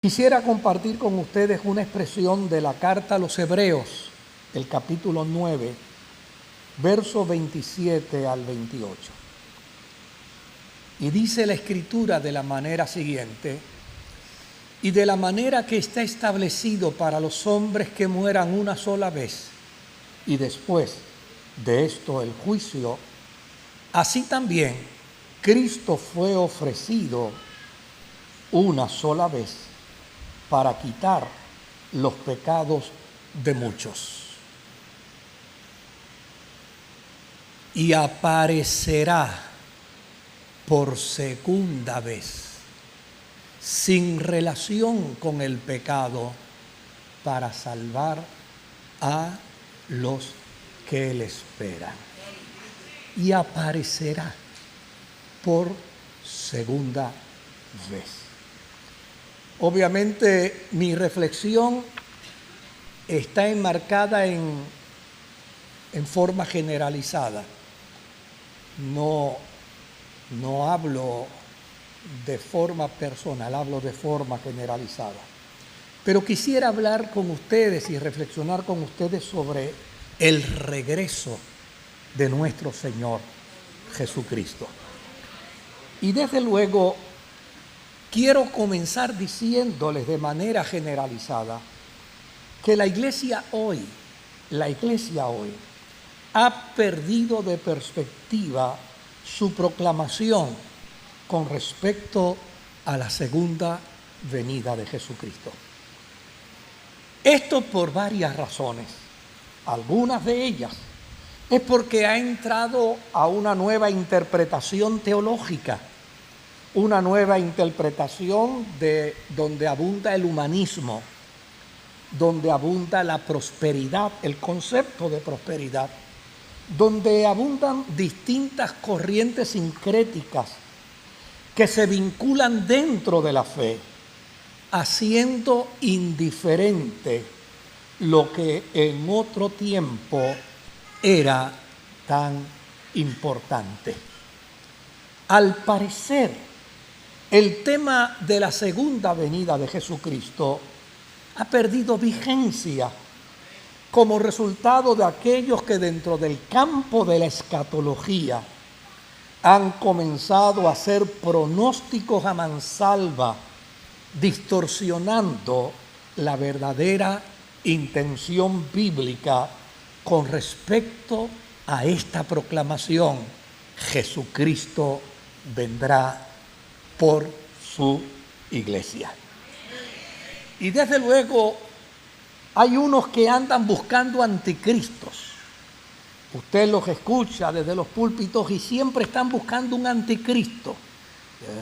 Quisiera compartir con ustedes una expresión de la carta a los Hebreos, el capítulo 9, verso 27 al 28. Y dice la Escritura de la manera siguiente: y de la manera que está establecido para los hombres que mueran una sola vez, y después de esto el juicio, así también Cristo fue ofrecido una sola vez para quitar los pecados de muchos. Y aparecerá por segunda vez, sin relación con el pecado, para salvar a los que Él espera. Y aparecerá por segunda vez. Obviamente mi reflexión está enmarcada en forma generalizada. No hablo de forma personal, hablo de forma generalizada. Pero quisiera hablar con ustedes y reflexionar con ustedes sobre el regreso de nuestro Señor Jesucristo. Y desde luego quiero comenzar diciéndoles de manera generalizada que la iglesia hoy ha perdido de perspectiva su proclamación con respecto a la segunda venida de Jesucristo. Esto por varias razones. Algunas de ellas es porque ha entrado a una nueva interpretación teológica, una nueva interpretación de donde abunda el humanismo, donde abunda la prosperidad, el concepto de prosperidad, donde abundan distintas corrientes sincréticas que se vinculan dentro de la fe, haciendo indiferente lo que en otro tiempo era tan importante. Al parecer, el tema de la segunda venida de Jesucristo ha perdido vigencia como resultado de aquellos que dentro del campo de la escatología han comenzado a hacer pronósticos a mansalva, distorsionando la verdadera intención bíblica con respecto a esta proclamación: Jesucristo vendrá por su iglesia. Y desde luego hay unos que andan buscando anticristos. Usted los escucha desde los púlpitos y siempre están buscando un anticristo.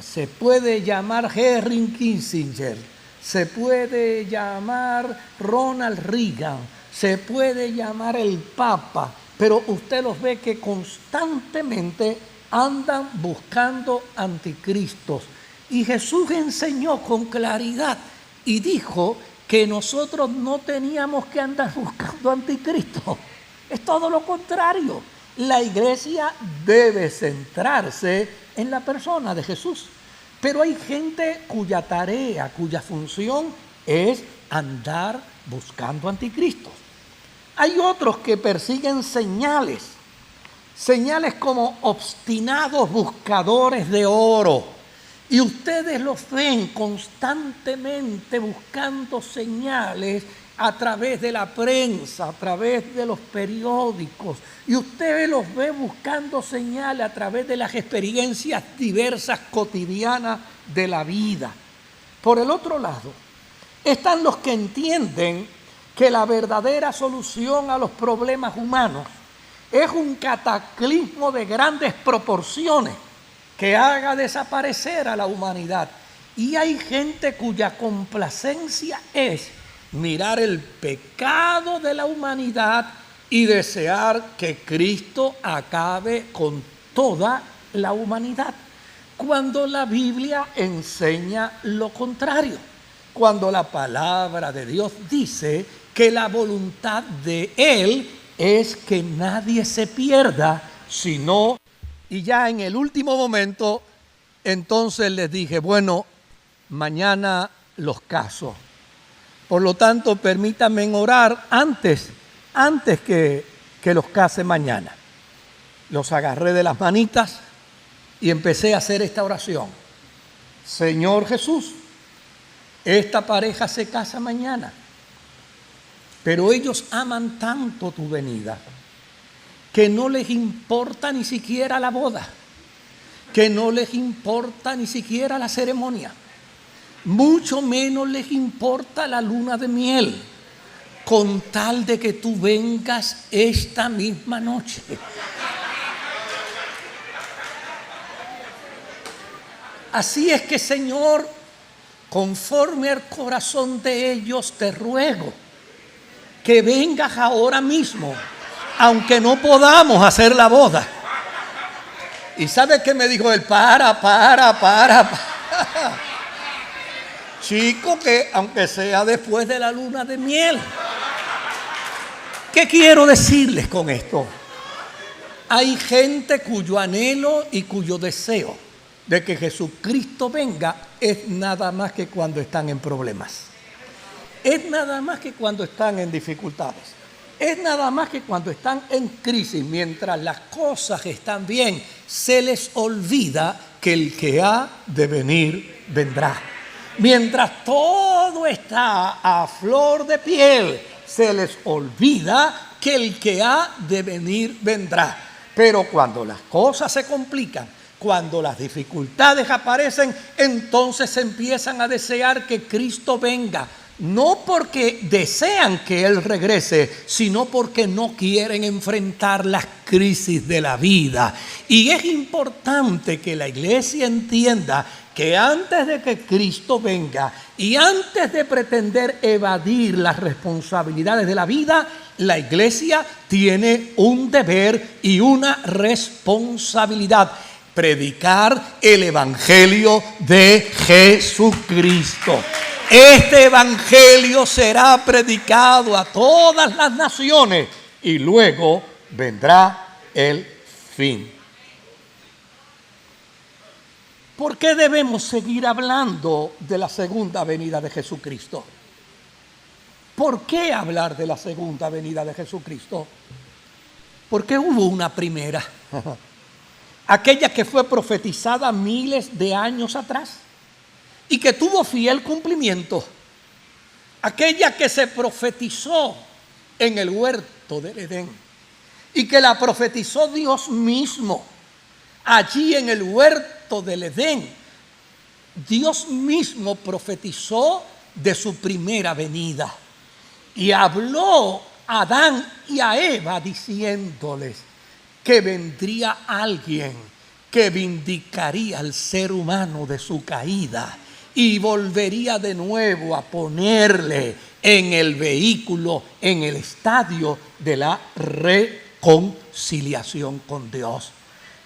Se puede llamar Henry Kissinger, se puede llamar Ronald Reagan, se puede llamar el Papa, pero usted los ve que constantemente andan buscando anticristos. Y Jesús enseñó con claridad y dijo que nosotros no teníamos que andar buscando anticristos. Es todo lo contrario. La iglesia debe centrarse en la persona de Jesús. Pero hay gente cuya tarea, cuya función es andar buscando anticristos. Hay otros que persiguen señales como obstinados buscadores de oro. Y ustedes los ven constantemente buscando señales a través de la prensa, a través de los periódicos. Y ustedes los ven buscando señales a través de las experiencias diversas cotidianas de la vida. Por el otro lado, están los que entienden que la verdadera solución a los problemas humanos es un cataclismo de grandes proporciones que haga desaparecer a la humanidad. Y hay gente cuya complacencia es mirar el pecado de la humanidad y desear que Cristo acabe con toda la humanidad, cuando la Biblia enseña lo contrario, cuando la palabra de Dios dice que la voluntad de Él es que nadie se pierda, sino. Y ya en el último momento, entonces les dije, bueno, mañana los casos. Por lo tanto, permítanme orar antes que los case mañana. Los agarré de las manitas y empecé a hacer esta oración. Señor Jesús, esta pareja se casa mañana, pero ellos aman tanto tu venida que no les importa ni siquiera la boda, que no les importa ni siquiera la ceremonia, mucho menos les importa la luna de miel, con tal de que tú vengas esta misma noche. Así es que, Señor, conforme al corazón de ellos, te ruego que vengas ahora mismo, aunque no podamos hacer la boda. ¿Y sabe qué me dijo él? Para. Chico, que aunque sea después de la luna de miel. ¿Qué quiero decirles con esto? Hay gente cuyo anhelo y cuyo deseo de que Jesucristo venga es nada más que cuando están en problemas. Es nada más que cuando están en dificultades. Es nada más que cuando están en crisis. Mientras las cosas están bien, se les olvida que el que ha de venir vendrá. Mientras todo está a flor de piel, se les olvida que el que ha de venir vendrá. Pero cuando las cosas se complican, cuando las dificultades aparecen, entonces empiezan a desear que Cristo venga. No porque desean que Él regrese, sino porque no quieren enfrentar las crisis de la vida. Y es importante que la iglesia entienda que antes de que Cristo venga y antes de pretender evadir las responsabilidades de la vida, la iglesia tiene un deber y una responsabilidad: predicar el evangelio de Jesucristo. Este evangelio será predicado a todas las naciones y luego vendrá el fin. ¿Por qué debemos seguir hablando de la segunda venida de Jesucristo? ¿Por qué hablar de la segunda venida de Jesucristo? Porque hubo una primera, aquella que fue profetizada miles de años atrás y que tuvo fiel cumplimiento, aquella que se profetizó en el huerto del Edén y que la profetizó Dios mismo. Allí en el huerto del Edén, Dios mismo profetizó de su primera venida y habló a Adán y a Eva diciéndoles que vendría alguien que vindicaría al ser humano de su caída y volvería de nuevo a ponerle en el vehículo, en el estadio de la reconciliación con Dios.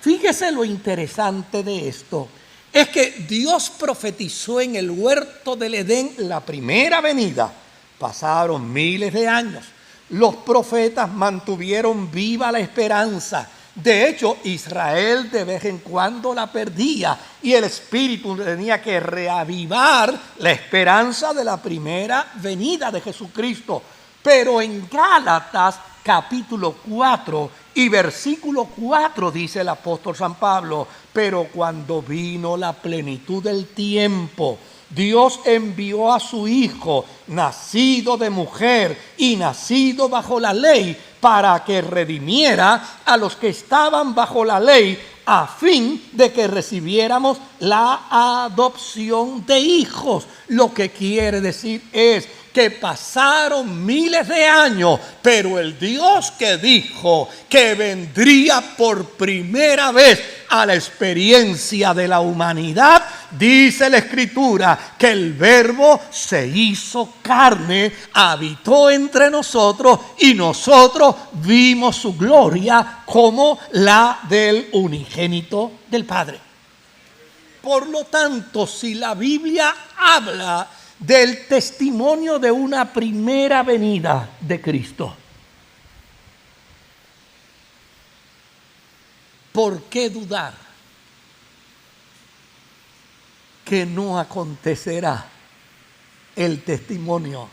Fíjese lo interesante de esto. Es que Dios profetizó en el huerto del Edén la primera venida. Pasaron miles de años. Los profetas mantuvieron viva la esperanza. De hecho, Israel de vez en cuando la perdía y el Espíritu tenía que reavivar la esperanza de la primera venida de Jesucristo. Pero en Gálatas capítulo 4 y versículo 4 dice el apóstol San Pablo: pero cuando vino la plenitud del tiempo, Dios envió a su Hijo, nacido de mujer y nacido bajo la ley, para que redimiera a los que estaban bajo la ley, a fin de que recibiéramos la adopción de hijos. Lo que quiere decir es que pasaron miles de años, pero el Dios que dijo que vendría por primera vez a la experiencia de la humanidad, dice la Escritura que el Verbo se hizo carne, habitó entre nosotros y nosotros vimos su gloria como la del unigénito del Padre. Por lo tanto, si la Biblia habla del testimonio de una primera venida de Cristo, ¿por qué dudar que no acontecerá el testimonio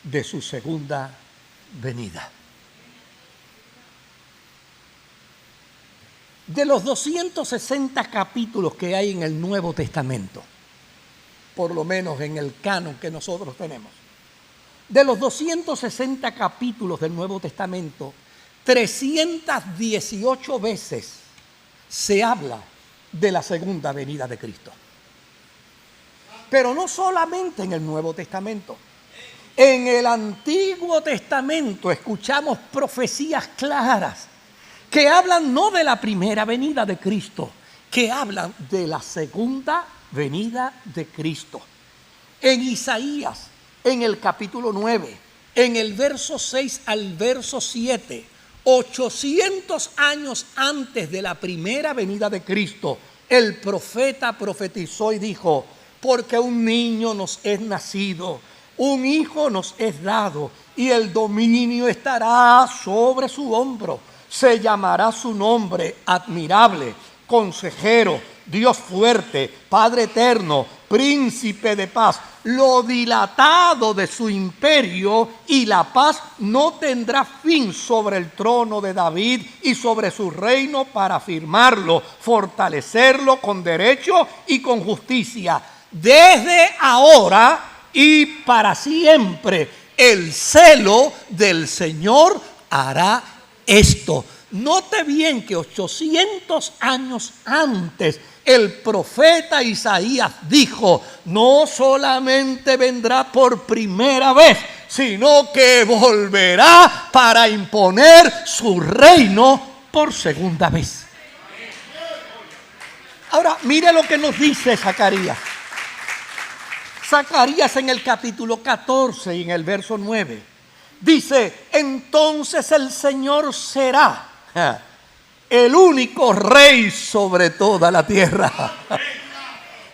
de su segunda venida. De los 260 capítulos que hay en el Nuevo Testamento, por lo menos en el canon que nosotros tenemos, de los 260 capítulos del Nuevo Testamento, 318 veces se habla de la segunda venida de Cristo. Pero no solamente en el Nuevo Testamento. En el Antiguo Testamento escuchamos profecías claras que hablan no de la primera venida de Cristo, que hablan de la segunda venida de Cristo. En Isaías, en el capítulo 9, en el verso 6 al verso 7, 800 años antes de la primera venida de Cristo, el profeta profetizó y dijo: porque un niño nos es nacido, un hijo nos es dado, y el dominio estará sobre su hombro. Se llamará su nombre Admirable, Consejero, Dios fuerte, Padre eterno, Príncipe de paz. Lo dilatado de su imperio y la paz no tendrá fin sobre el trono de David y sobre su reino, para afirmarlo, fortalecerlo con derecho y con justicia. Desde ahora y para siempre, el celo del Señor hará esto. Note bien que 800 años antes el profeta Isaías dijo: no solamente vendrá por primera vez, sino que volverá para imponer su reino por segunda vez. Ahora, mire lo que nos dice Zacarías. Zacarías en el capítulo 14 y en el verso 9 dice: entonces el Señor será el único rey sobre toda la tierra.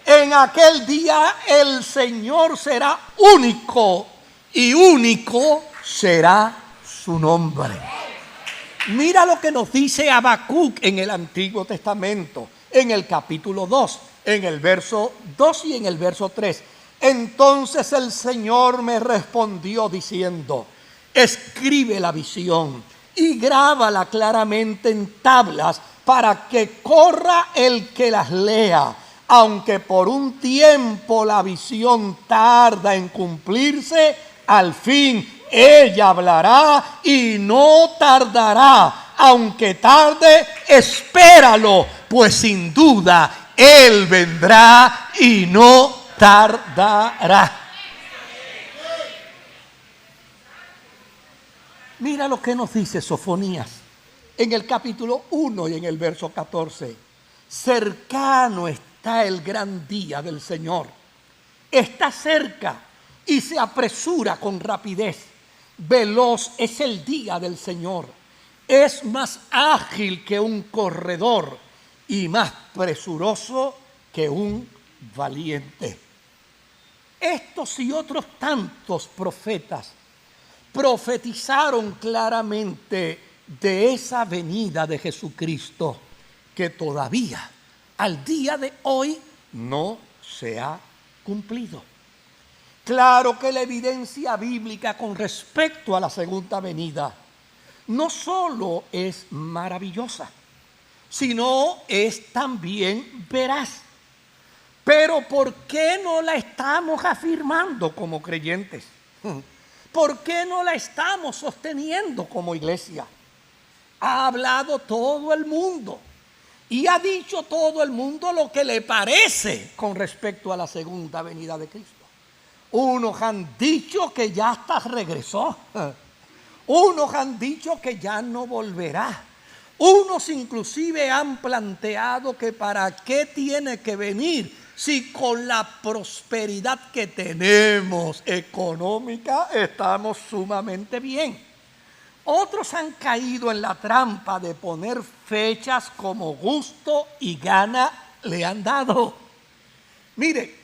En aquel día el Señor será único y único será su nombre. Mira lo que nos dice Habacuc en el Antiguo Testamento, en el capítulo 2, en el verso 2 y en el verso 3. Entonces el Señor me respondió diciendo: escribe la visión y grábala claramente en tablas, para que corra el que las lea. Aunque por un tiempo la visión tarda en cumplirse, al fin ella hablará y no tardará. Aunque tarde, espéralo, pues sin duda Él vendrá y no tardará. Mira lo que nos dice Sofonías en el capítulo 1 y en el verso 14. Cercano está el gran día del Señor. Está cerca y se apresura con rapidez. Veloz es el día del Señor. Es más ágil que un corredor y más presuroso que un valiente. Estos y otros tantos profetas profetizaron claramente de esa venida de Jesucristo, que todavía al día de hoy no se ha cumplido. Claro que la evidencia bíblica con respecto a la segunda venida no solo es maravillosa, sino es también veraz. Pero ¿por qué no la estamos afirmando como creyentes? ¿Por qué no la estamos sosteniendo como iglesia? Ha hablado todo el mundo y ha dicho todo el mundo lo que le parece con respecto a la segunda venida de Cristo. Unos han dicho que ya hasta regresó. Unos han dicho que ya no volverá. Unos inclusive han planteado que para qué tiene que venir si con la prosperidad que tenemos económica estamos sumamente bien. Otros han caído en la trampa de poner fechas como gusto y gana le han dado. Mire,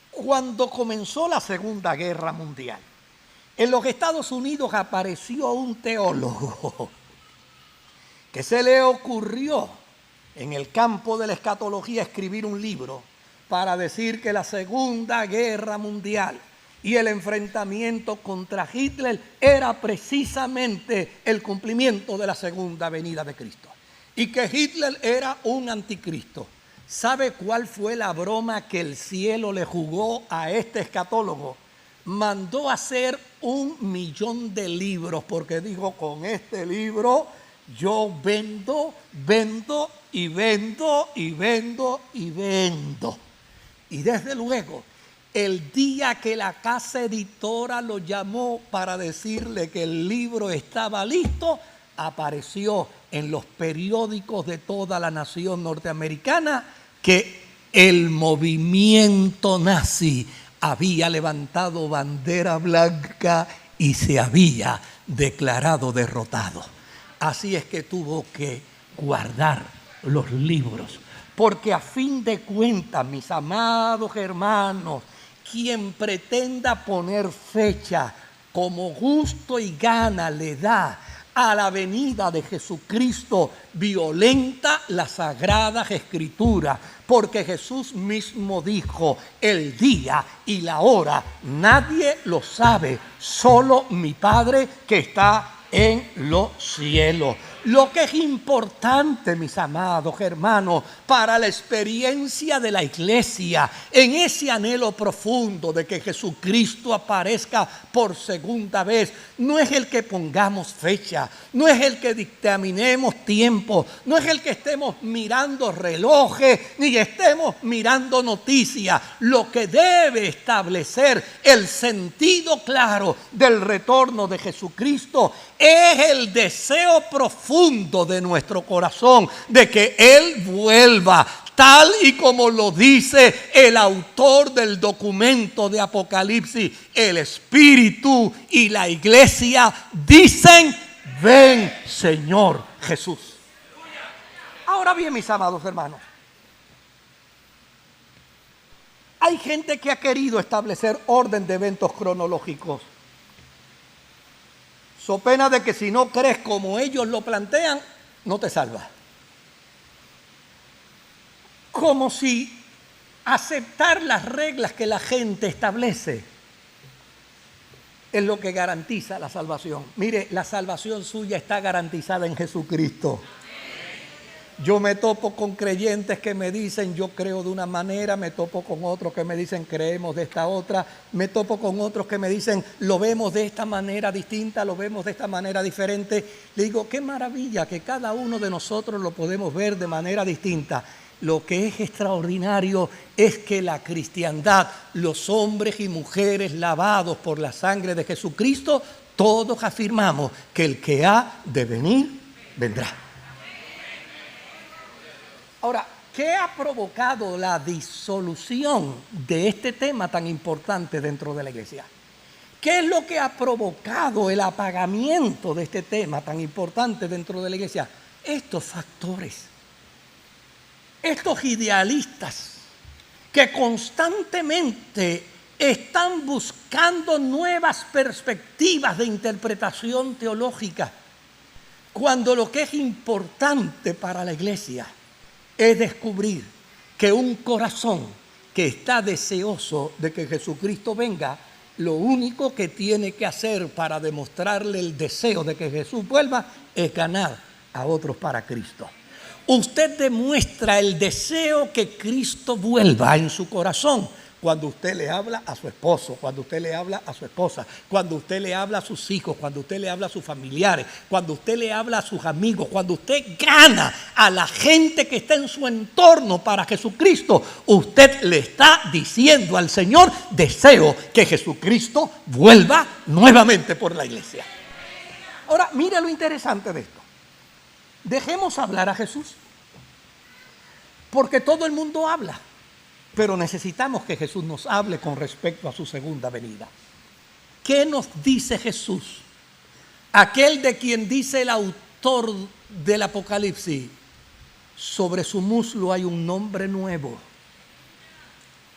cuando comenzó la Segunda Guerra Mundial, en los Estados Unidos apareció un teólogo que se le ocurrió en el campo de la escatología escribir un libro para decir que la Segunda Guerra Mundial Y el enfrentamiento contra Hitler era precisamente el cumplimiento de la segunda venida de Cristo. Y que Hitler era un anticristo. ¿Sabe cuál fue la broma que el cielo le jugó a este escatólogo? Mandó a hacer 1 millón de libros, porque dijo, con este libro yo vendo y vendo y vendo y vendo. Y desde luego, el día que la casa editora lo llamó para decirle que el libro estaba listo, apareció en los periódicos de toda la nación norteamericana que el movimiento nazi había levantado bandera blanca y se había declarado derrotado. Así es que tuvo que guardar los libros, porque a fin de cuentas, mis amados hermanos, quien pretenda poner fecha como gusto y gana le da a la venida de Jesucristo, violenta las sagradas escrituras, porque Jesús mismo dijo, el día y la hora nadie lo sabe, solo mi Padre que está en los cielos. Lo que es importante, mis amados hermanos, para la experiencia de la iglesia, en ese anhelo profundo de que Jesucristo aparezca por segunda vez, no es el que pongamos fecha, no es el que dictaminemos tiempo, no es el que estemos mirando relojes, ni estemos mirando noticias. Lo que debe establecer el sentido claro del retorno de Jesucristo es el deseo profundo de nuestro corazón de que Él vuelva, tal y como lo dice el autor del documento de Apocalipsis. El Espíritu y la iglesia dicen, ven Señor Jesús. Ahora bien, mis amados hermanos, hay gente que ha querido establecer orden de eventos cronológicos, so pena de que si no crees como ellos lo plantean, no te salvas. Como si aceptar las reglas que la gente establece es lo que garantiza la salvación. Mire, la salvación suya está garantizada en Jesucristo. Yo me topo con creyentes que me dicen yo creo de una manera, me topo con otros que me dicen creemos de esta otra, me topo con otros que me dicen lo vemos de esta manera distinta, lo vemos de esta manera diferente. Le digo, qué maravilla que cada uno de nosotros lo podemos ver de manera distinta. Lo que es extraordinario es que la cristiandad, los hombres y mujeres lavados por la sangre de Jesucristo, todos afirmamos que el que ha de venir, vendrá. Ahora, ¿qué ha provocado la disolución de este tema tan importante dentro de la iglesia? ¿Qué es lo que ha provocado el apagamiento de este tema tan importante dentro de la iglesia? Estos factores, estos idealistas que constantemente están buscando nuevas perspectivas de interpretación teológica, cuando lo que es importante para la iglesia es descubrir que un corazón que está deseoso de que Jesucristo venga, lo único que tiene que hacer para demostrarle el deseo de que Jesús vuelva es ganar a otros para Cristo. Usted demuestra el deseo que Cristo vuelva en su corazón cuando usted le habla a su esposo, cuando usted le habla a su esposa, cuando usted le habla a sus hijos, cuando usted le habla a sus familiares, cuando usted le habla a sus amigos, cuando usted gana a la gente que está en su entorno para Jesucristo, usted le está diciendo al Señor, deseo que Jesucristo vuelva nuevamente por la iglesia. Ahora, mire lo interesante de esto. Dejemos hablar a Jesús, porque todo el mundo habla. Pero necesitamos que Jesús nos hable con respecto a su segunda venida. ¿Qué nos dice Jesús? Aquel de quien dice el autor del Apocalipsis, sobre su muslo hay un nombre nuevo.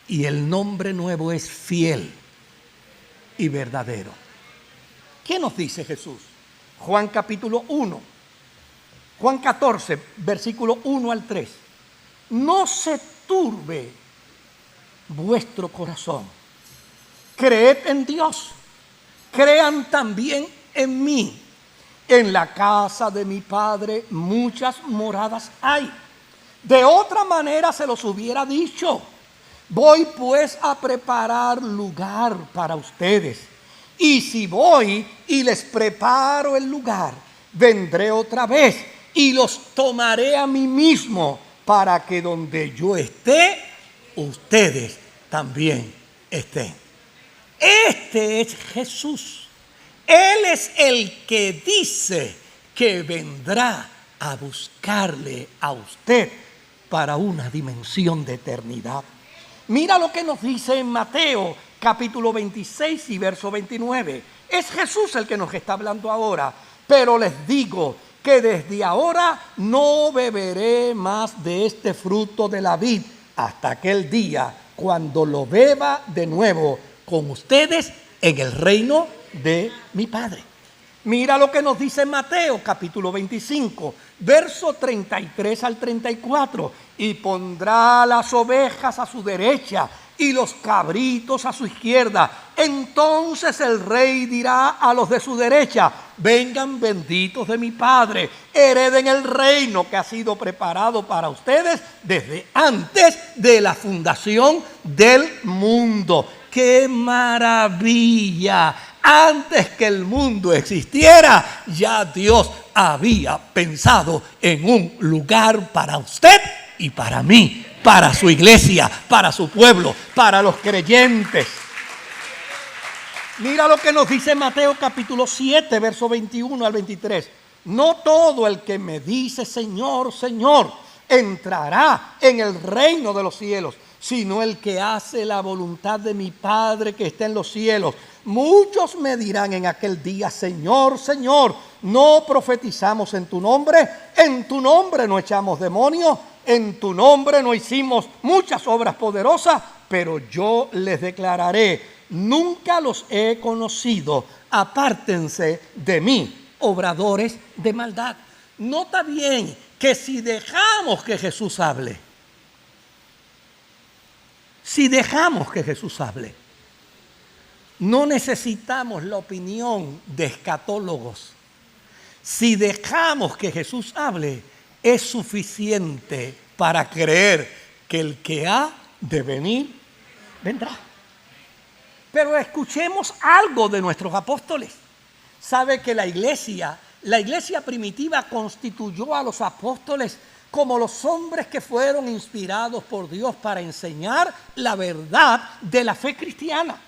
Y el nombre nuevo es fiel y verdadero. ¿Qué nos dice Jesús? Juan capítulo 1. Juan 14, versículo 1 al 3. No se turbe vuestro corazón. creed en Dios, crean también en mí. En la casa de mi Padre muchas moradas hay. De otra manera se los hubiera dicho. Voy pues a preparar lugar para ustedes. Y si voy y les preparo el lugar, vendré otra vez y los tomaré a mí mismo, para que donde yo esté, ustedes también estén. Este es Jesús. Él es el que dice que vendrá a buscarle a usted para una dimensión de eternidad. Mira lo que nos dice en Mateo capítulo 26 y verso 29. Es Jesús el que nos está hablando ahora. Pero les digo que desde ahora no beberé más de este fruto de la vid hasta aquel día cuando lo beba de nuevo con ustedes en el reino de mi Padre. Mira lo que nos dice Mateo capítulo 25, verso 33 al 34. Y pondrá las ovejas a su derecha y los cabritos a su izquierda. Entonces el rey dirá a los de su derecha: vengan benditos de mi Padre, hereden el reino que ha sido preparado para ustedes desde antes de la fundación del mundo. ¡Qué maravilla! Antes que el mundo existiera, ya Dios había pensado en un lugar para usted y para mí, para su iglesia, para su pueblo, para los creyentes. Mira lo que nos dice Mateo capítulo 7, verso 21 al 23. No todo el que me dice Señor, Señor, entrará en el reino de los cielos, sino el que hace la voluntad de mi Padre que está en los cielos. Muchos me dirán en aquel día: Señor, Señor, ¿no profetizamos en tu nombre? ¿En tu nombre no echamos demonios? ¿En tu nombre no hicimos muchas obras poderosas? Pero yo les declararé: nunca los he conocido. Apártense de mí, obradores de maldad. Nota bien que si dejamos que Jesús hable, no necesitamos la opinión de escatólogos. Si dejamos que Jesús hable, es suficiente para creer que el que ha de venir, vendrá. Pero escuchemos algo de nuestros apóstoles. Sabe que la iglesia primitiva constituyó a los apóstoles como los hombres que fueron inspirados por Dios para enseñar la verdad de la fe cristiana.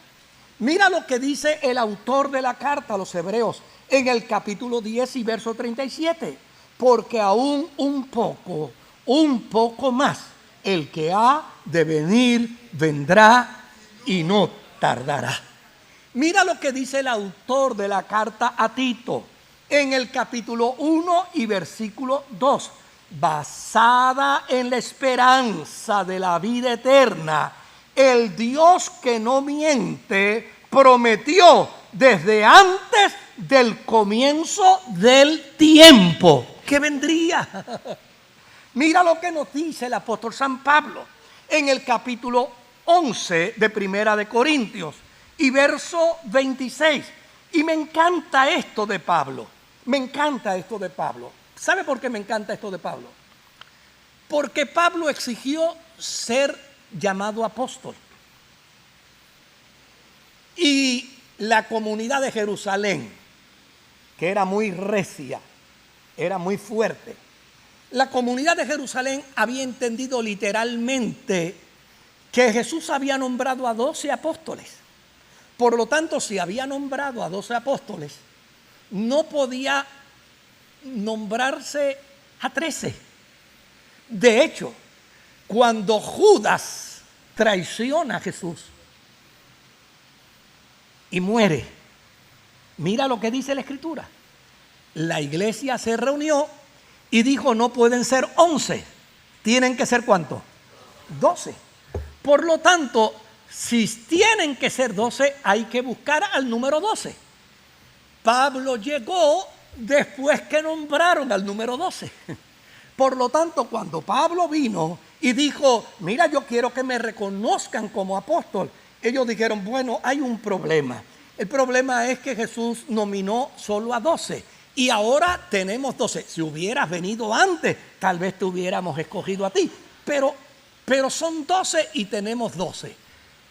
Mira lo que dice el autor de la carta a los Hebreos en el capítulo 10 y verso 37. Porque aún un poco más, el que ha de venir vendrá y no tardará. Mira lo que dice el autor de la carta a Tito en el capítulo 1 y versículo 2. Basada en la esperanza de la vida eterna, el Dios que no miente prometió desde antes del comienzo del tiempo que vendría. Mira lo que nos dice el apóstol San Pablo en el capítulo 11 de Primera de Corintios y verso 26. Y me encanta esto de Pablo. ¿Sabe por qué me encanta esto de Pablo? Porque Pablo exigió ser llamado apóstol. Y la comunidad de Jerusalén, que era muy recia, era muy fuerte, la comunidad de Jerusalén había entendido literalmente que Jesús había nombrado a 12 apóstoles. Por lo tanto, si había nombrado a 12 apóstoles, no podía nombrarse a 13. De hecho, cuando Judas traiciona a Jesús y muere, mira lo que dice la Escritura. La iglesia se reunió y dijo: no pueden ser 11, tienen que ser ¿cuánto? 12. Por lo tanto, si tienen que ser 12, hay que buscar al número 12. Pablo llegó después que nombraron al número 12. Por lo tanto, cuando Pablo vino y dijo: mira, yo quiero que me reconozcan como apóstol, ellos dijeron, bueno, hay un problema. El problema es que Jesús nominó solo a 12 y ahora tenemos 12. Si hubieras venido antes, tal vez te hubiéramos escogido a ti. Pero son 12 y tenemos 12.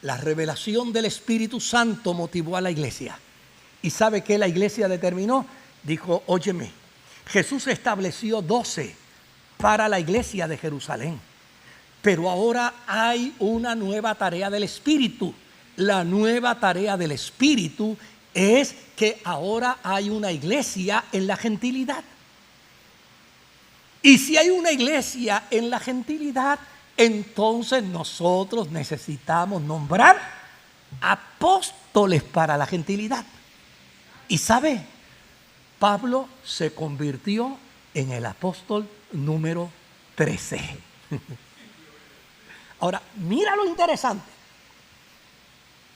La revelación del Espíritu Santo motivó a la iglesia. ¿Y sabe qué la iglesia determinó? Dijo, óyeme, Jesús estableció 12 para la iglesia de Jerusalén. Pero ahora hay una nueva tarea del Espíritu. La nueva tarea del Espíritu es que ahora hay una iglesia en la gentilidad. Y si hay una iglesia en la gentilidad, entonces nosotros necesitamos nombrar apóstoles para la gentilidad. Y sabe, Pablo se convirtió en el apóstol número 13. Ahora, mira lo interesante.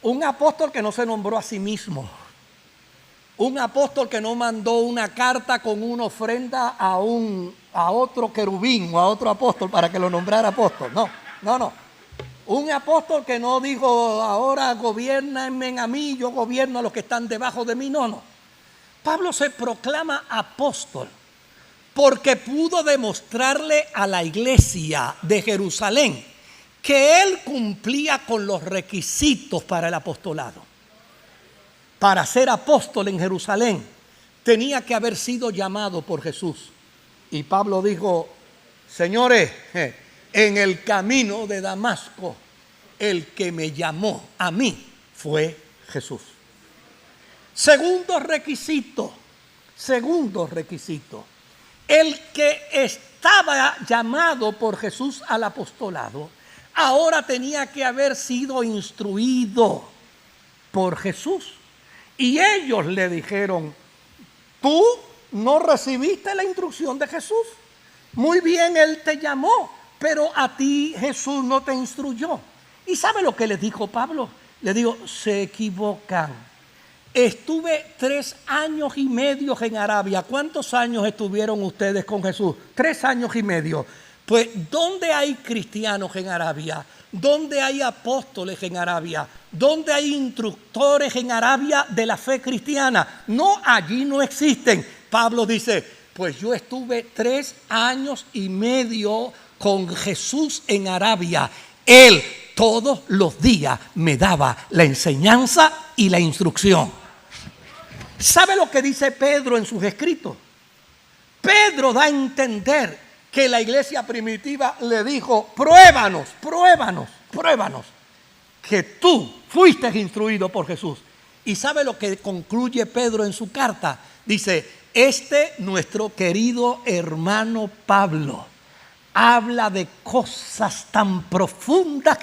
Un apóstol que no se nombró a sí mismo. Un apóstol que no mandó una carta con una ofrenda a otro querubín o a otro apóstol para que lo nombrara apóstol. No. Un apóstol que no dijo, ahora gobiernenme a mí, yo gobierno a los que están debajo de mí. No. Pablo se proclama apóstol porque pudo demostrarle a la iglesia de Jerusalén que él cumplía con los requisitos para el apostolado. Para ser apóstol en Jerusalén tenía que haber sido llamado por Jesús. Y Pablo dijo, señores, en el camino de Damasco, el que me llamó a mí fue Jesús. Segundo requisito, el que estaba llamado por Jesús al apostolado, ahora tenía que haber sido instruido por Jesús. Y ellos le dijeron, tú no recibiste la instrucción de Jesús. Muy bien, Él te llamó, pero a ti Jesús no te instruyó. ¿Y sabe lo que les dijo Pablo? Le dijo, se equivocan. Estuve 3 años y medio en Arabia. ¿Cuántos años estuvieron ustedes con Jesús? 3 años y medio. Pues, ¿dónde hay cristianos en Arabia? ¿Dónde hay apóstoles en Arabia? ¿Dónde hay instructores en Arabia de la fe cristiana? No, allí no existen. Pablo dice, pues yo estuve 3 años y medio con Jesús en Arabia. Él todos los días me daba la enseñanza y la instrucción. ¿Sabe lo que dice Pedro en sus escritos? Pedro da a entender que la iglesia primitiva le dijo, pruébanos, que tú fuiste instruido por Jesús. ¿Y sabe lo que concluye Pedro en su carta? Dice, nuestro querido hermano Pablo habla de cosas tan profundas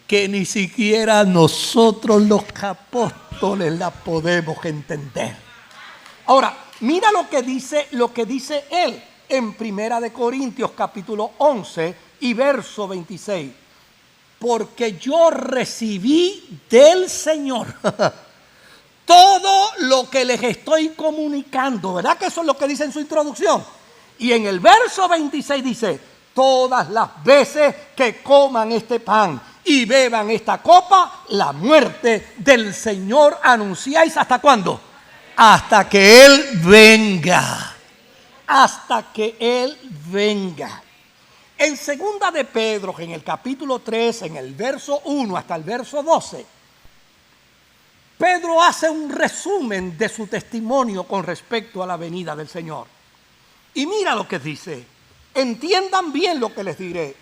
que ni siquiera nosotros los apóstoles las podemos entender. Ahora, mira lo que dice él en Primera de Corintios capítulo 11 y verso 26. Porque yo recibí del Señor todo lo que les estoy comunicando. ¿Verdad que eso es lo que dice en su introducción? Y en el verso 26 dice, todas las veces que coman este pan y beban esta copa, la muerte del Señor anunciáis. ¿Hasta cuándo? Hasta que Él venga. Hasta que Él venga. En segunda de Pedro, en el capítulo 3, en el verso 1 hasta el verso 12, Pedro hace un resumen de su testimonio con respecto a la venida del Señor. Y mira lo que dice, entiendan bien lo que les diré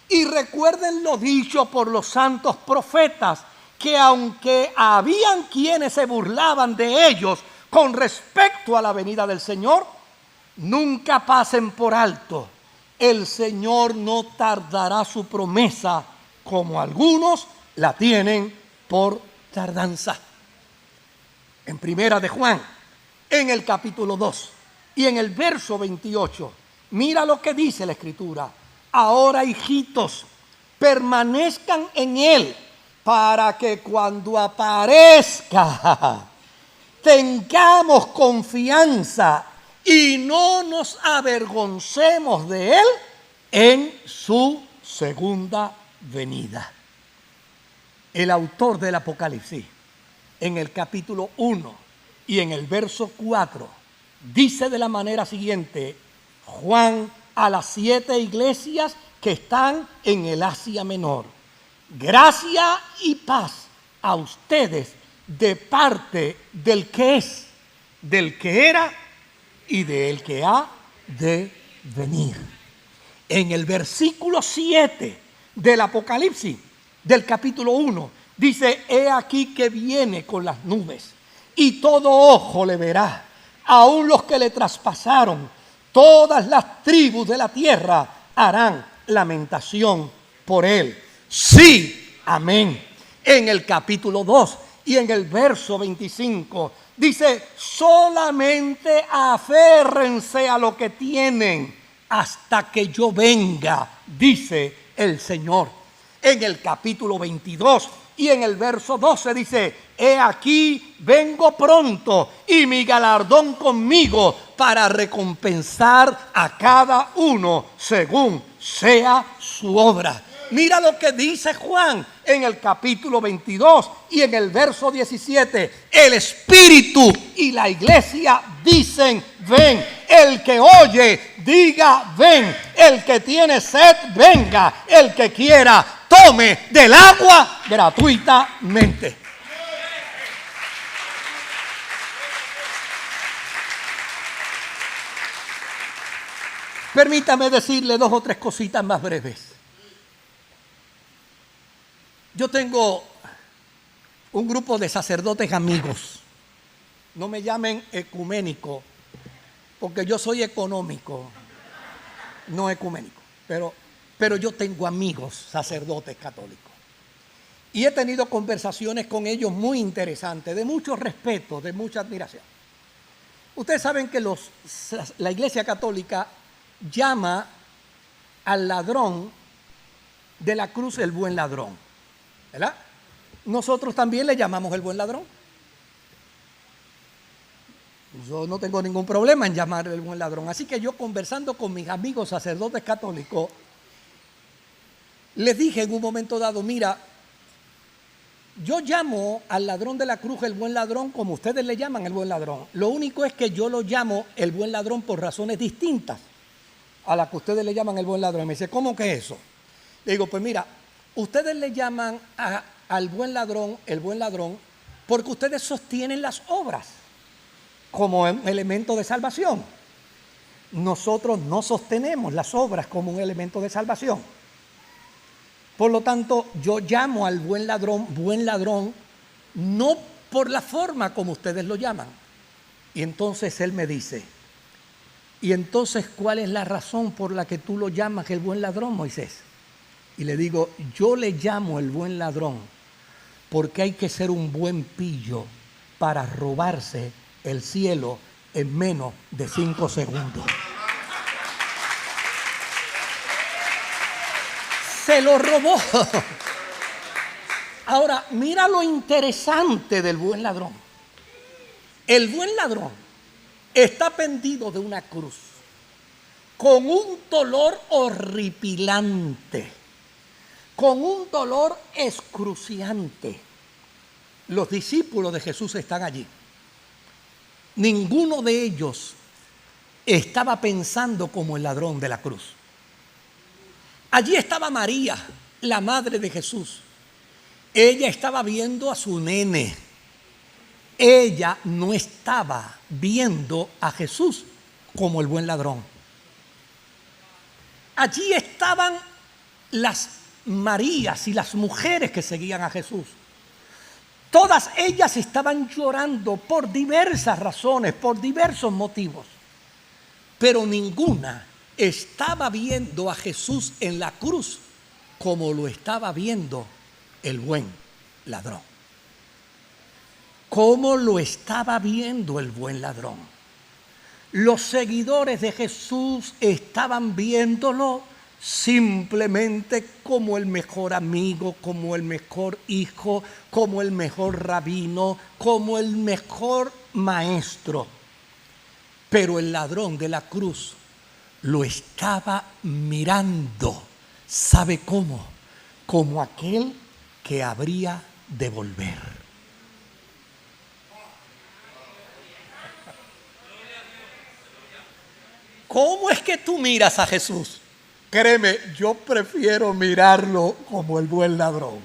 y recuerden lo dicho por los santos profetas, que aunque habían quienes se burlaban de ellos con respecto a la venida del Señor, nunca pasen por alto. El Señor no tardará su promesa, como algunos la tienen por tardanza. En Primera de Juan, en el capítulo 2 y en el verso 28, mira lo que dice la Escritura. Ahora, hijitos, permanezcan en Él, para que cuando aparezca tengamos confianza y no nos avergoncemos de Él en su segunda venida. el autor del Apocalipsis, en el capítulo 1 y en el verso 4, dice de la manera siguiente: Juan, a las 7 iglesias que están en el Asia Menor, gracia y paz a ustedes de parte del que es, del que era y del que ha de venir. En el versículo 7 del Apocalipsis, del capítulo 1, dice: he aquí que viene con las nubes, y todo ojo le verá, aun los que le traspasaron. Todas las tribus de la tierra harán lamentación por él. Sí, amén. En el capítulo 2 y en el verso 25 dice: solamente aférrense a lo que tienen hasta que yo venga, dice el Señor. En el capítulo 22 y en el verso 12 dice: he aquí, vengo pronto, y mi galardón conmigo para recompensar a cada uno según sea su obra. Mira lo que dice Juan en el capítulo 22 y en el verso 17. El Espíritu y la iglesia dicen: ven. El que oye, diga: ven. El que tiene sed, venga. El que quiera, tome del agua gratuitamente. Permítame decirle 2 o 3 cositas más breves. Yo tengo un grupo de sacerdotes amigos. No me llamen ecuménico, porque yo soy económico, no ecuménico. Pero yo tengo amigos sacerdotes católicos. Y he tenido conversaciones con ellos muy interesantes, de mucho respeto, de mucha admiración. Ustedes saben que la Iglesia Católica llama al ladrón de la cruz el buen ladrón, ¿verdad? Nosotros también le llamamos el buen ladrón. Yo no tengo ningún problema en llamarle el buen ladrón. Así que yo, conversando con mis amigos sacerdotes católicos, les dije en un momento dado: mira, yo llamo al ladrón de la cruz el buen ladrón como ustedes le llaman el buen ladrón. Lo único es que yo lo llamo el buen ladrón por razones distintas a las que ustedes le llaman el buen ladrón. Y me dice: ¿cómo que eso? Le digo: pues mira, ustedes le llaman al buen ladrón el buen ladrón porque ustedes sostienen las obras como un elemento de salvación. Nosotros no sostenemos las obras como un elemento de salvación. Por lo tanto, yo llamo al buen ladrón, no por la forma como ustedes lo llaman. Y entonces él me dice: ¿y entonces cuál es la razón por la que tú lo llamas el buen ladrón, Moisés? Y le digo: yo le llamo el buen ladrón porque hay que ser un buen pillo para robarse el cielo en menos de 5 segundos. Se lo robó. Ahora, mira lo interesante del buen ladrón. El buen ladrón está pendido de una cruz con un dolor horripilante, con un dolor excruciante. Los discípulos de Jesús están allí. Ninguno de ellos estaba pensando como el ladrón de la cruz. Allí estaba María, la madre de Jesús. Ella estaba viendo a su nene. Ella no estaba viendo a Jesús como el buen ladrón. Allí estaban las Marías y las mujeres que seguían a Jesús. Todas ellas estaban llorando por diversas razones, por diversos motivos, pero ninguna estaba viendo a Jesús en la cruz como lo estaba viendo el buen ladrón. ¿Cómo lo estaba viendo el buen ladrón? Los seguidores de Jesús estaban viéndolo simplemente como el mejor amigo, como el mejor hijo, como el mejor rabino, como el mejor maestro. Pero el ladrón de la cruz lo estaba mirando. ¿Sabe cómo? Como aquel que habría de volver. ¿Cómo es que tú miras a Jesús? Créeme, yo prefiero mirarlo como el buen ladrón,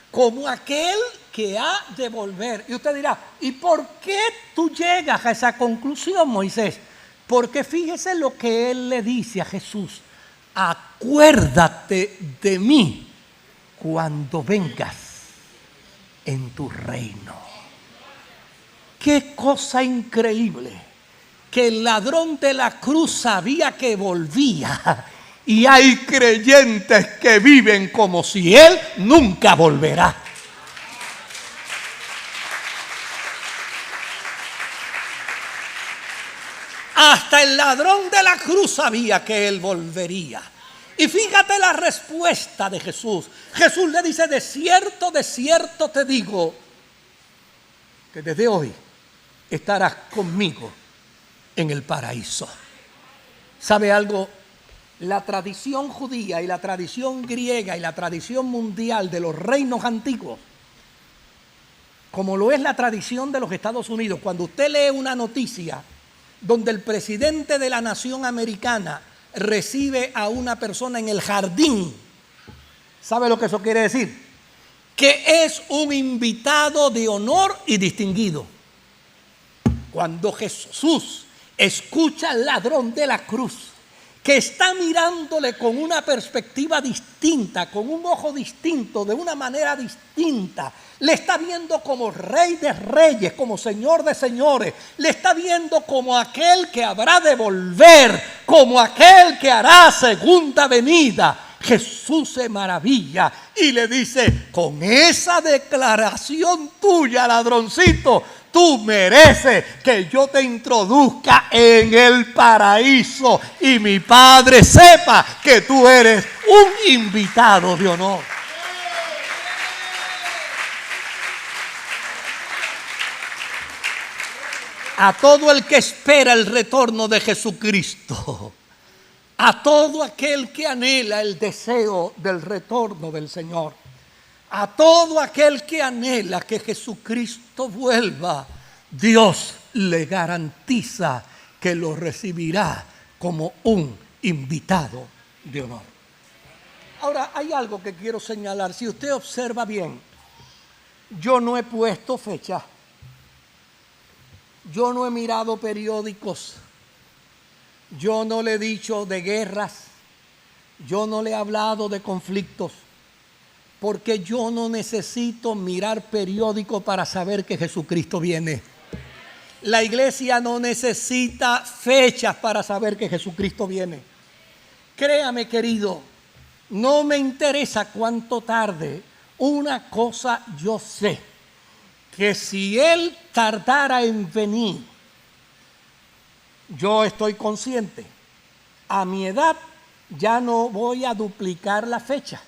como aquel que ha de volver. Y usted dirá, ¿y por qué tú llegas a esa conclusión, Moisés? Porque fíjese lo que él le dice a Jesús: acuérdate de mí cuando vengas en tu reino. Qué cosa increíble, que el ladrón de la cruz sabía que volvía, y hay creyentes que viven como si él nunca volverá. Hasta el ladrón de la cruz sabía que él volvería. Y fíjate la respuesta de Jesús. Jesús le dice: de cierto te digo, que desde hoy estarás conmigo en el paraíso. ¿Sabe algo? La tradición judía y la tradición griega y la tradición mundial de los reinos antiguos, como lo es la tradición de los Estados Unidos, cuando usted lee una noticia donde el presidente de la nación americana recibe a una persona en el jardín, ¿sabe lo que eso quiere decir? Que es un invitado de honor y distinguido. Cuando Jesús escucha al ladrón de la cruz, que está mirándole con una perspectiva distinta, con un ojo distinto, de una manera distinta, le está viendo como Rey de Reyes, como Señor de Señores, le está viendo como aquel que habrá de volver, como aquel que hará segunda venida. Jesús se maravilla y le dice: con esa declaración tuya, ladroncito, tú mereces que yo te introduzca en el paraíso y mi Padre sepa que tú eres un invitado de honor. A todo el que espera el retorno de Jesucristo, a todo aquel que anhela el deseo del retorno del Señor, a todo aquel que anhela que Jesucristo vuelva, Dios le garantiza que lo recibirá como un invitado de honor. Ahora, hay algo que quiero señalar. Si usted observa bien, yo no he puesto fecha, yo no he mirado periódicos, yo no le he dicho de guerras, yo no le he hablado de conflictos, porque yo no necesito mirar periódico para saber que Jesucristo viene. La iglesia no necesita fechas para saber que Jesucristo viene. Créame, querido, no me interesa cuánto tarde. Una cosa yo sé, que si Él tardara en venir, yo estoy consciente, a mi edad ya no voy a duplicar la fecha.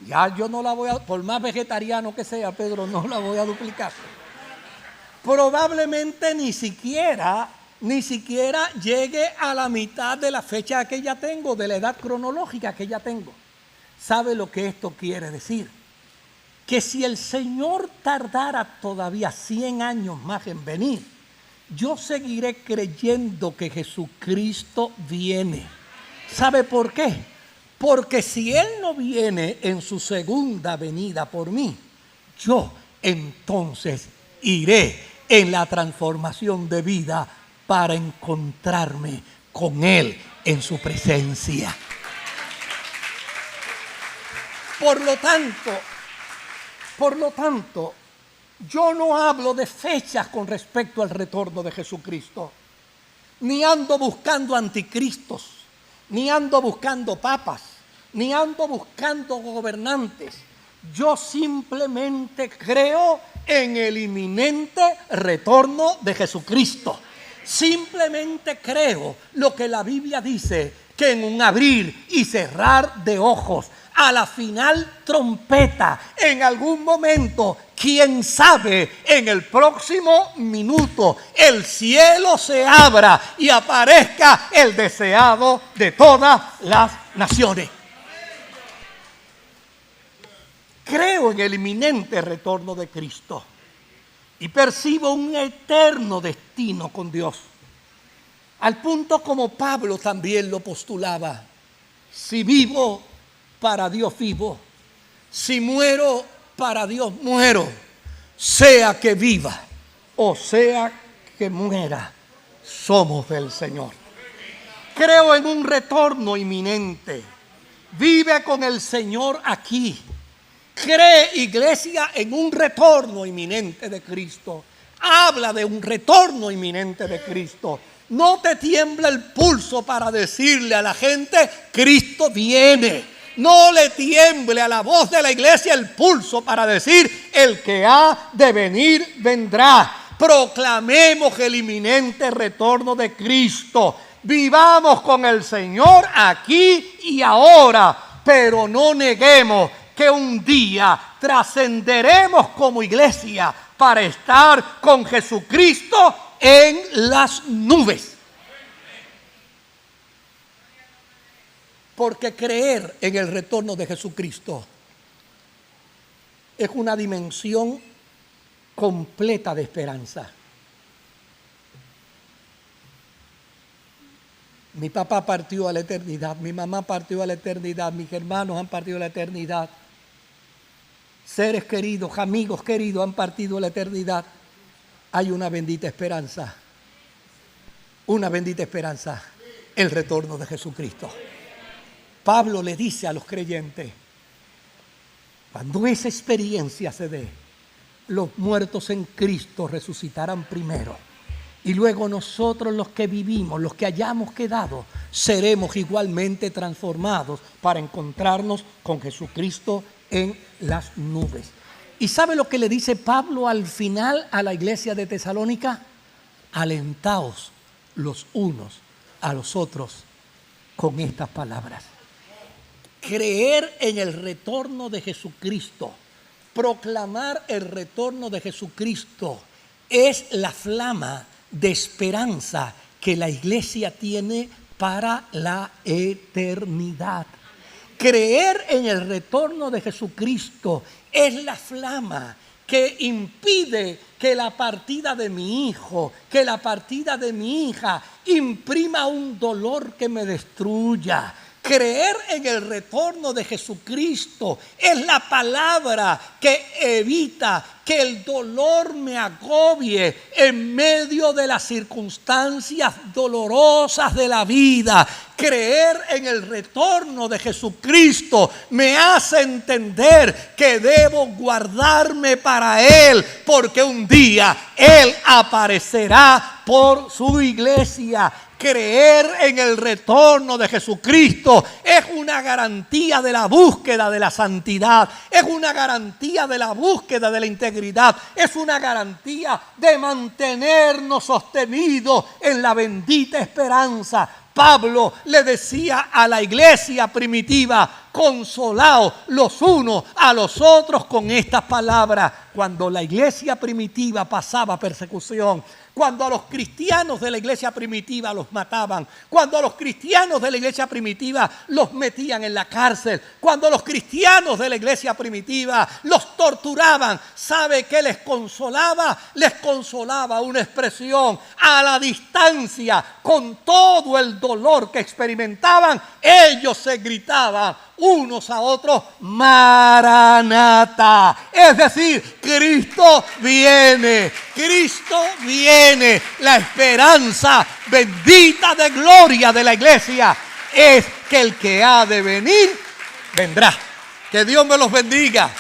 Ya yo no la voy a, por más vegetariano que sea, Pedro, no la voy a duplicar. Probablemente ni siquiera llegue a la mitad de la fecha que ya tengo, de la edad cronológica que ya tengo. ¿Sabe lo que esto quiere decir? Que si el Señor tardara todavía 100 años más en venir, yo seguiré creyendo que Jesucristo viene. ¿Sabe por qué? Porque si Él no viene en su segunda venida por mí, yo entonces iré en la transformación de vida para encontrarme con Él en su presencia. Por lo tanto, yo no hablo de fechas con respecto al retorno de Jesucristo. Ni ando buscando anticristos, ni ando buscando papas, ni ando buscando gobernantes. Yo simplemente creo en el inminente retorno de Jesucristo. Simplemente creo lo que la Biblia dice, que en un abrir y cerrar de ojos, a la final trompeta, en algún momento, quién sabe, en el próximo minuto, el cielo se abra y aparezca el deseado de todas las naciones. Creo en el inminente retorno de Cristo y percibo un eterno destino con Dios. Al punto como Pablo también lo postulaba: si vivo, para Dios vivo; si muero, para Dios muero. Sea que viva o sea que muera, somos del Señor. Creo en un retorno inminente. Vive con el Señor aquí. Cree, iglesia, en un retorno inminente de Cristo. Habla de un retorno inminente de Cristo. No te tiembla el pulso para decirle a la gente: Cristo viene. No le tiemble a la voz de la iglesia el pulso para decir: el que ha de venir vendrá. Proclamemos el inminente retorno de Cristo. Vivamos con el Señor aquí y ahora, pero no neguemos que un día trascenderemos como iglesia para estar con Jesucristo en las nubes. Porque creer en el retorno de Jesucristo es una dimensión completa de esperanza. Mi papá partió a la eternidad, mi mamá partió a la eternidad, mis hermanos han partido a la eternidad. Seres queridos, amigos queridos han partido a la eternidad. Hay una bendita esperanza, el retorno de Jesucristo. Pablo le dice a los creyentes: cuando esa experiencia se dé, los muertos en Cristo resucitarán primero, y luego nosotros, los que vivimos, los que hayamos quedado, seremos igualmente transformados para encontrarnos con Jesucristo en las nubes. ¿Y sabe lo que le dice Pablo al final a la iglesia de Tesalónica? Alentaos los unos a los otros con estas palabras. Creer en el retorno de Jesucristo, proclamar el retorno de Jesucristo, es la flama de esperanza que la iglesia tiene para la eternidad. Creer en el retorno de Jesucristo es la flama que impide que la partida de mi hijo, que la partida de mi hija imprima un dolor que me destruya. Creer en el retorno de Jesucristo es la palabra que evita que el dolor me agobie en medio de las circunstancias dolorosas de la vida. Creer en el retorno de Jesucristo me hace entender que debo guardarme para Él, porque un día Él aparecerá por su iglesia. Creer en el retorno de Jesucristo es una garantía de la búsqueda de la santidad, es una garantía de la búsqueda de la integridad, es una garantía de mantenernos sostenidos en la bendita esperanza. Pablo le decía a la iglesia primitiva: consolaos los unos a los otros con estas palabras. Cuando la iglesia primitiva pasaba persecución, cuando a los cristianos de la iglesia primitiva los mataban, cuando a los cristianos de la iglesia primitiva los metían en la cárcel, cuando a los cristianos de la iglesia primitiva los torturaban, ¿sabe qué les consolaba? Les consolaba una expresión a la distancia. Con todo el dolor que experimentaban, ellos se gritaban unos a otros: Maranata. Es decir, Cristo viene, Cristo viene. La esperanza bendita de gloria de la iglesia es que el que ha de venir vendrá. Que Dios me los bendiga.